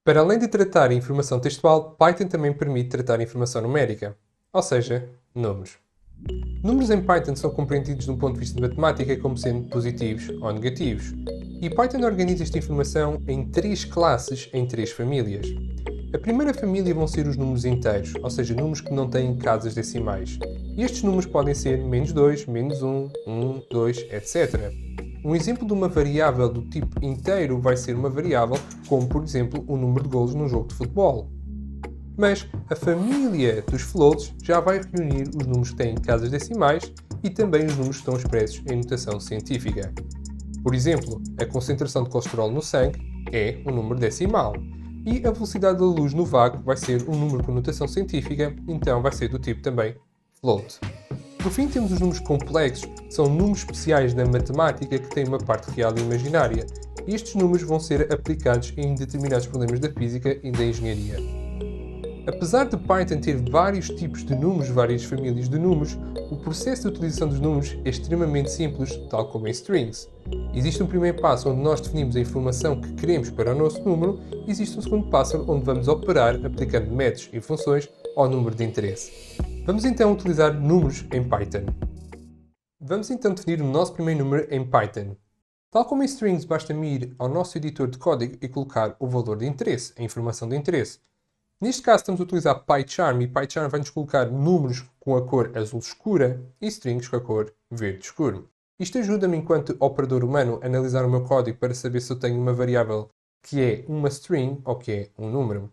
Para além de tratar a informação textual, Python também permite tratar a informação numérica, ou seja, números. Números em Python são compreendidos de um ponto de vista de matemática como sendo positivos ou negativos, e Python organiza esta informação em três classes em três famílias. A primeira família vão ser os números inteiros, ou seja, números que não têm casas decimais. E estes números podem ser -2, -1, 1, 2, etc. Um exemplo de uma variável do tipo inteiro vai ser uma variável como, por exemplo, o número de golos num jogo de futebol. Mas a família dos floats já vai reunir os números que têm casas decimais e também os números que estão expressos em notação científica. Por exemplo, a concentração de colesterol no sangue é um número decimal. E a velocidade da luz no vácuo vai ser um número com notação científica, então vai ser do tipo também float. Por fim, temos os números complexos, que são números especiais da matemática que têm uma parte real e imaginária. E estes números vão ser aplicados em determinados problemas da física e da engenharia. Apesar de Python ter vários tipos de números, várias famílias de números, o processo de utilização dos números é extremamente simples, tal como em strings. Existe um primeiro passo onde nós definimos a informação que queremos para o nosso número, e existe um segundo passo onde vamos operar aplicando métodos e funções ao número de interesse. Vamos então utilizar números em Python. Vamos então definir o nosso primeiro número em Python. Tal como em strings, basta-me ir ao nosso editor de código e colocar o valor de interesse, a informação de interesse. Neste caso estamos a utilizar PyCharm e PyCharm vai-nos colocar números com a cor azul escura e strings com a cor verde escuro. Isto ajuda-me, enquanto operador humano, a analisar o meu código para saber se eu tenho uma variável que é uma string ou que é um número.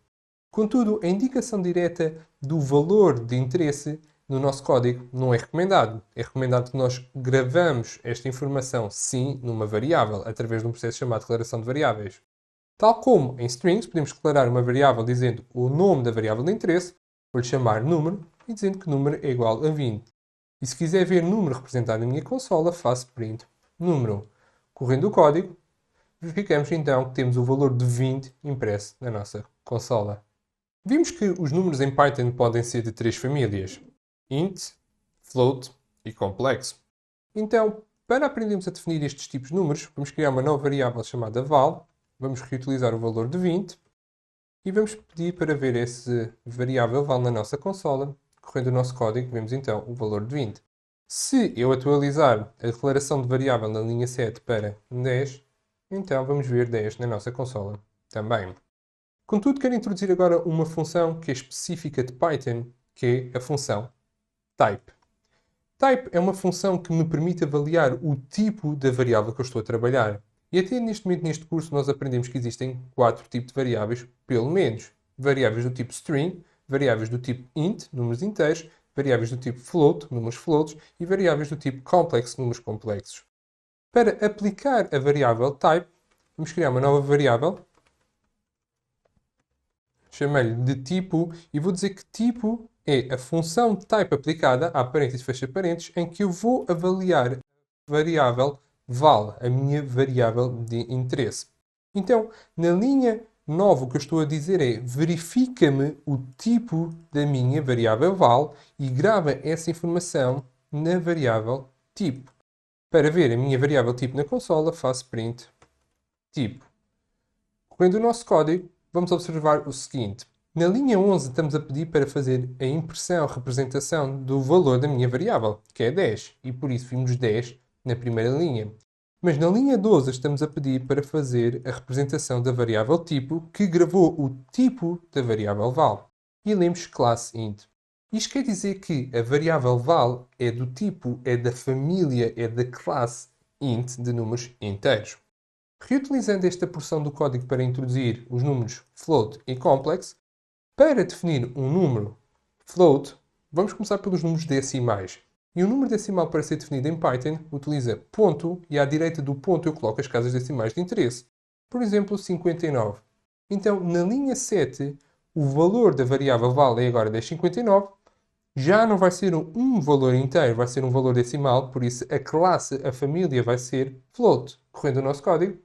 Contudo, a indicação direta do valor de interesse no nosso código não é recomendado. É recomendado que nós gravamos esta informação, sim, numa variável, através de um processo chamado declaração de variáveis. Tal como em strings, podemos declarar uma variável dizendo o nome da variável de interesse, vou-lhe chamar número, e dizendo que número é igual a 20. E se quiser ver número representado na minha consola, faço print número. Correndo o código, verificamos então que temos o valor de 20 impresso na nossa consola. Vimos que os números em Python podem ser de três famílias: int, float e complexo. Então, para aprendermos a definir estes tipos de números, vamos criar uma nova variável chamada val. Vamos reutilizar o valor de 20 e vamos pedir para ver esse variável val na nossa consola. Correndo o nosso código, vemos então o valor de 20. Se eu atualizar a declaração de variável na linha 7 para 10, então vamos ver 10 na nossa consola também. Contudo, quero introduzir agora uma função que é específica de Python, que é a função type. Type é uma função que me permite avaliar o tipo da variável que eu estou a trabalhar. E até neste momento, neste curso, nós aprendemos que existem 4 tipos de variáveis, pelo menos. Variáveis do tipo string, variáveis do tipo int, números inteiros, variáveis do tipo float, números floats, e variáveis do tipo complex, números complexos. Para aplicar a variável type, vamos criar uma nova variável, chamei-lhe de tipo, e vou dizer que tipo é a função type aplicada, a parênteses, fecha parênteses, em que eu vou avaliar a variável val, a minha variável de interesse. Então, na linha 9, o que eu estou a dizer é verifica-me o tipo da minha variável val e grava essa informação na variável tipo. Para ver a minha variável tipo na consola, faço print tipo. Correndo o nosso código, vamos observar o seguinte. Na linha 11 estamos a pedir para fazer a impressão, a representação do valor da minha variável, que é 10, e por isso vimos 10 na primeira linha. Mas na linha 12 estamos a pedir para fazer a representação da variável tipo, que gravou o tipo da variável val. E lemos classe int. Isto quer dizer que a variável val é do tipo, é da família, é da classe int de números inteiros. Reutilizando esta porção do código para introduzir os números float e complex, para definir um número float, vamos começar pelos números decimais. E o número decimal, para ser definido em Python, utiliza ponto e à direita do ponto eu coloco as casas decimais de interesse. Por exemplo, 59. Então, na linha 7, o valor da variável val é agora 10,59. Já não vai ser um valor inteiro, vai ser um valor decimal, por isso a classe, a família, vai ser float. Correndo o nosso código,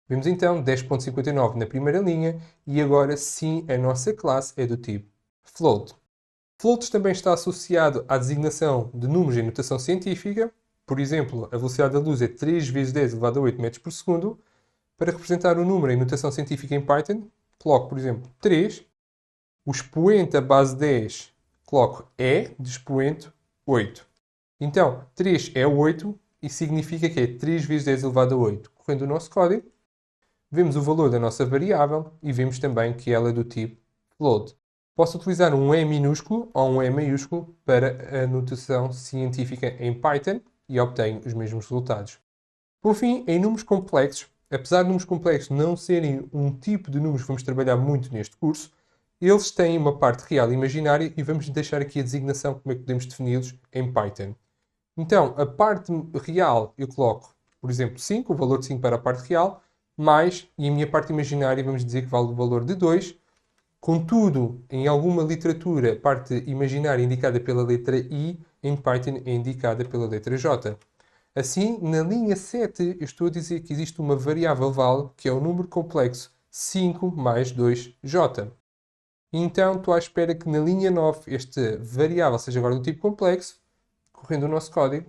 vemos então 10,59 na primeira linha e agora sim a nossa classe é do tipo float. Float também está associado à designação de números em notação científica. Por exemplo, a velocidade da luz é 3 vezes 10 elevado a 8 metros por segundo. Para representar o número em notação científica em Python, coloco, por exemplo, 3. O expoente a base 10, coloco E de expoente 8. Então, 3 é 8 e significa que é 3 vezes 10 elevado a 8. Correndo o nosso código, vemos o valor da nossa variável e vemos também que ela é do tipo float. Posso utilizar um E minúsculo ou um E maiúsculo para a notação científica em Python e obtenho os mesmos resultados. Por fim, em números complexos, apesar de números complexos não serem um tipo de números que vamos trabalhar muito neste curso, eles têm uma parte real e imaginária e vamos deixar aqui a designação como é que podemos defini-los em Python. Então, a parte real eu coloco, por exemplo, 5, o valor de 5 para a parte real, mais, e a minha parte imaginária vamos dizer que vale o valor de 2. Contudo, em alguma literatura, a parte imaginária é indicada pela letra I, em Python é indicada pela letra J. Assim, na linha 7, eu estou a dizer que existe uma variável val, que é o número complexo 5 mais 2j. Então, estou à espera que na linha 9 esta variável seja agora do tipo complexo. Correndo o nosso código,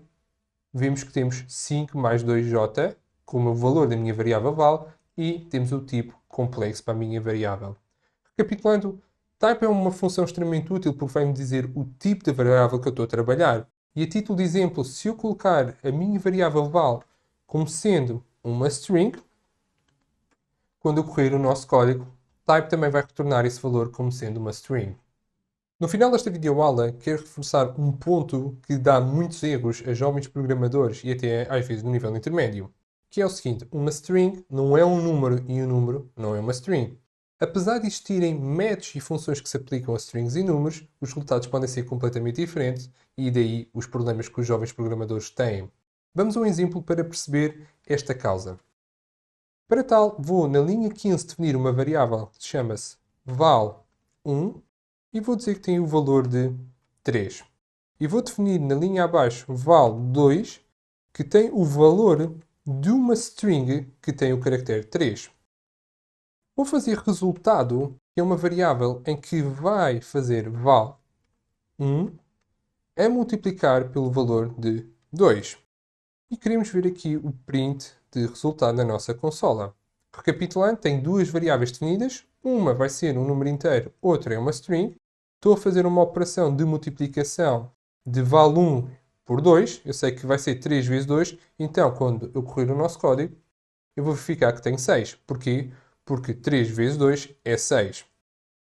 vemos que temos 5 mais 2j como o valor da minha variável val e temos o tipo complexo para a minha variável. Recapitulando, type é uma função extremamente útil porque vai-me dizer o tipo de variável que eu estou a trabalhar. E a título de exemplo, se eu colocar a minha variável val como sendo uma string, quando eu correr o nosso código, type também vai retornar esse valor como sendo uma string. No final desta videoaula, quero reforçar um ponto que dá muitos erros a jovens programadores e até às vezes no nível intermédio, que é o seguinte: uma string não é um número e um número não é uma string. Apesar de existirem métodos e funções que se aplicam a strings e números, os resultados podem ser completamente diferentes e daí os problemas que os jovens programadores têm. Vamos a um exemplo para perceber esta causa. Para tal, vou na linha 15 definir uma variável que chama-se val1 e vou dizer que tem o valor de 3. E vou definir na linha abaixo val2 que tem o valor de uma string que tem o caractere 3. Vou fazer resultado, que é uma variável em que vai fazer val1 a multiplicar pelo valor de 2. E queremos ver aqui o print de resultado na nossa consola. Recapitulando, tem duas variáveis definidas. Uma vai ser um número inteiro, outra é uma string. Estou a fazer uma operação de multiplicação de val1 por 2. Eu sei que vai ser 3 vezes 2. Então, quando eu correr o nosso código, eu vou verificar que tem 6. Porquê? Porque 3 vezes 2 é 6.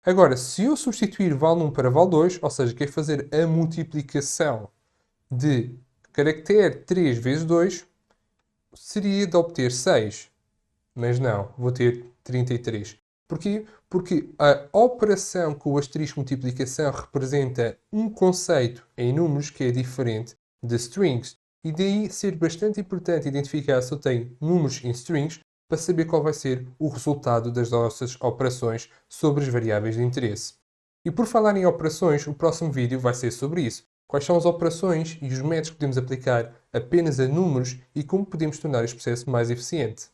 Agora, se eu substituir val1 para val2, ou seja, quero fazer a multiplicação de caractere 3 vezes 2, seria de obter 6. Mas não, vou ter 33. Porquê? Porque a operação com o asterisco multiplicação representa um conceito em números que é diferente de strings. E daí ser bastante importante identificar se eu tenho números em strings para saber qual vai ser o resultado das nossas operações sobre as variáveis de interesse. E por falar em operações, o próximo vídeo vai ser sobre isso. Quais são as operações e os métodos que podemos aplicar apenas a números e como podemos tornar este processo mais eficiente.